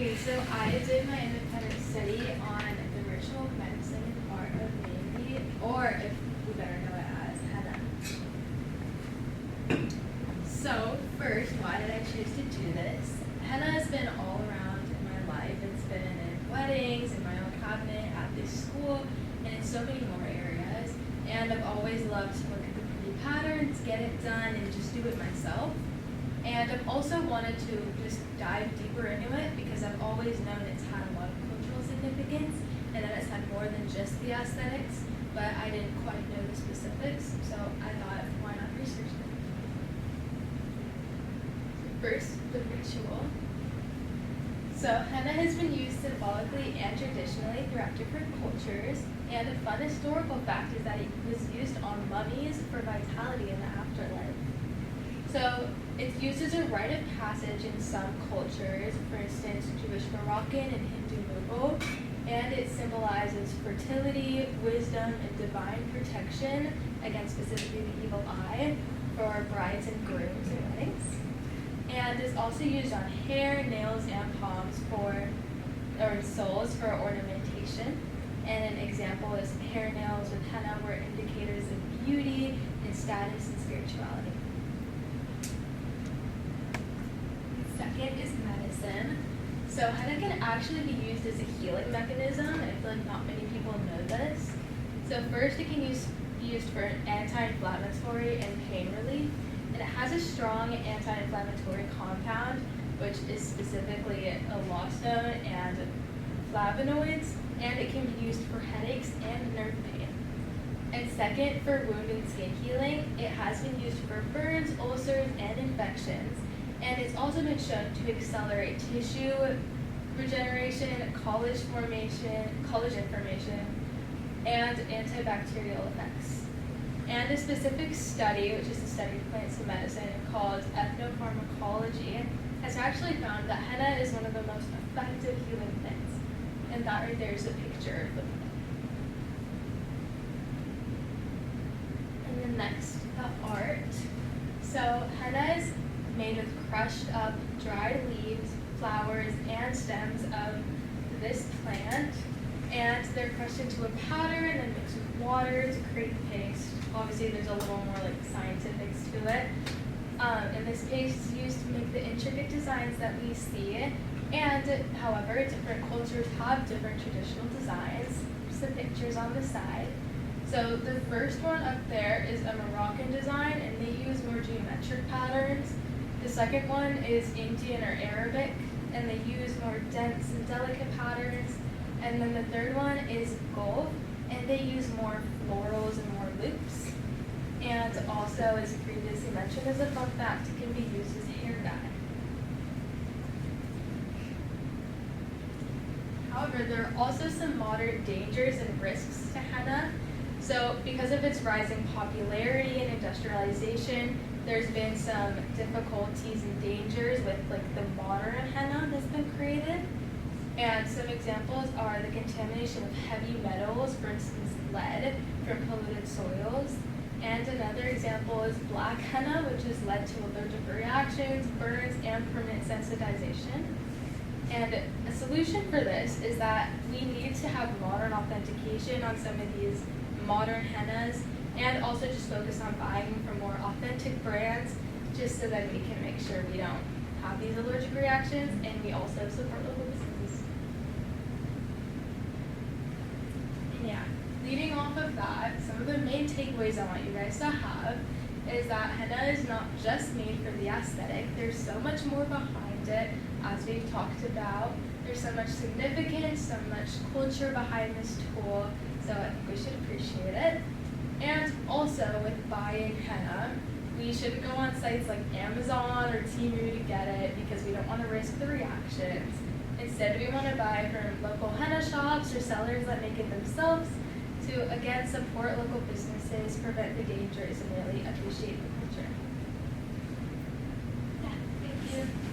Okay, so I did my independent study on the ritual medicine part of Navy, or if we better know it as henna. So first, why did I choose to do this? Henna has been all around in my life. It's been in weddings, in my own cabinet, at this school, and in so many more areas. And I've always loved to look at the pretty patterns, get it done, and just do it myself. And I've also wanted to just dive deeper into it because I've always known it's had a lot of cultural significance and that it's had more than just the aesthetics, but I didn't quite know the specifics, so I thought, why not research it? First, the ritual. So henna has been used symbolically and traditionally throughout different cultures, and a fun historical fact is that it was used on mummies for vitality in the afterlife. So it's used as a rite of passage in some cultures, for instance, Jewish Moroccan and Hindu Mughal, and it symbolizes fertility, wisdom, and divine protection against specifically the evil eye for brides and grooms in weddings. And is also used on hair, nails, and palms or soles for ornamentation. And an example is hair nails with henna were indicators of beauty and status and spirituality. Second is medicine. So henna can actually be used as a healing mechanism, and I feel like not many people know this. So first, it can be used for anti-inflammatory and pain relief, and it has a strong anti-inflammatory compound, which is specifically elastone and flavonoids, and it can be used for headaches and nerve pain. And second, for wound and skin healing, it has been used for burns, ulcers, and infections. And it's also been shown to accelerate tissue regeneration, collagen formation, and antibacterial effects. And a specific study, which is the study of plants and medicine called ethnopharmacology, has actually found that henna is one of the most effective healing plants. And that right there is a picture of the plant. And then next, the art. So henna is made with crushed up dried leaves, flowers, and stems of this plant, and they're crushed into a powder and then mixed with water to create paste. Obviously there's a little more like scientific to it. And this paste is used to make the intricate designs that we see, and however, different cultures have different traditional designs. Some pictures on the side. So the first one up there is a Moroccan design, and they use more geometric patterns. The second one is Indian or Arabic, and they use more dense and delicate patterns. And then the third one is Gulf, and they use more florals and more loops. And also, as previously mentioned as a fun fact, it can be used as hair dye. However, there are also some modern dangers and risks to henna. So because of its rising popularity and industrialization, there's been some difficulties and dangers with like the modern henna that's been created. And some examples are the contamination of heavy metals, for instance lead, from polluted soils. And another example is black henna, which has led to allergic reactions, burns, and permanent sensitization. And a solution for this is that we need to have modern authentication on some of these modern hennas, and also just focus on buying from more authentic brands, just so that we can make sure we don't have these allergic reactions, and we also support local businesses. And yeah, leading off of that, some of the main takeaways I want you guys to have is that henna is not just made for the aesthetic. There's so much more behind it, as we've talked about. There's so much significance, so much culture behind this tool, so I think we should appreciate it. And also, with buying henna, we shouldn't go on sites like Amazon or Temu to get it because we don't want to risk the reactions. Instead, we want to buy from local henna shops or sellers that make it themselves to, again, support local businesses, prevent the dangers, and really appreciate the culture. Yeah, thank you.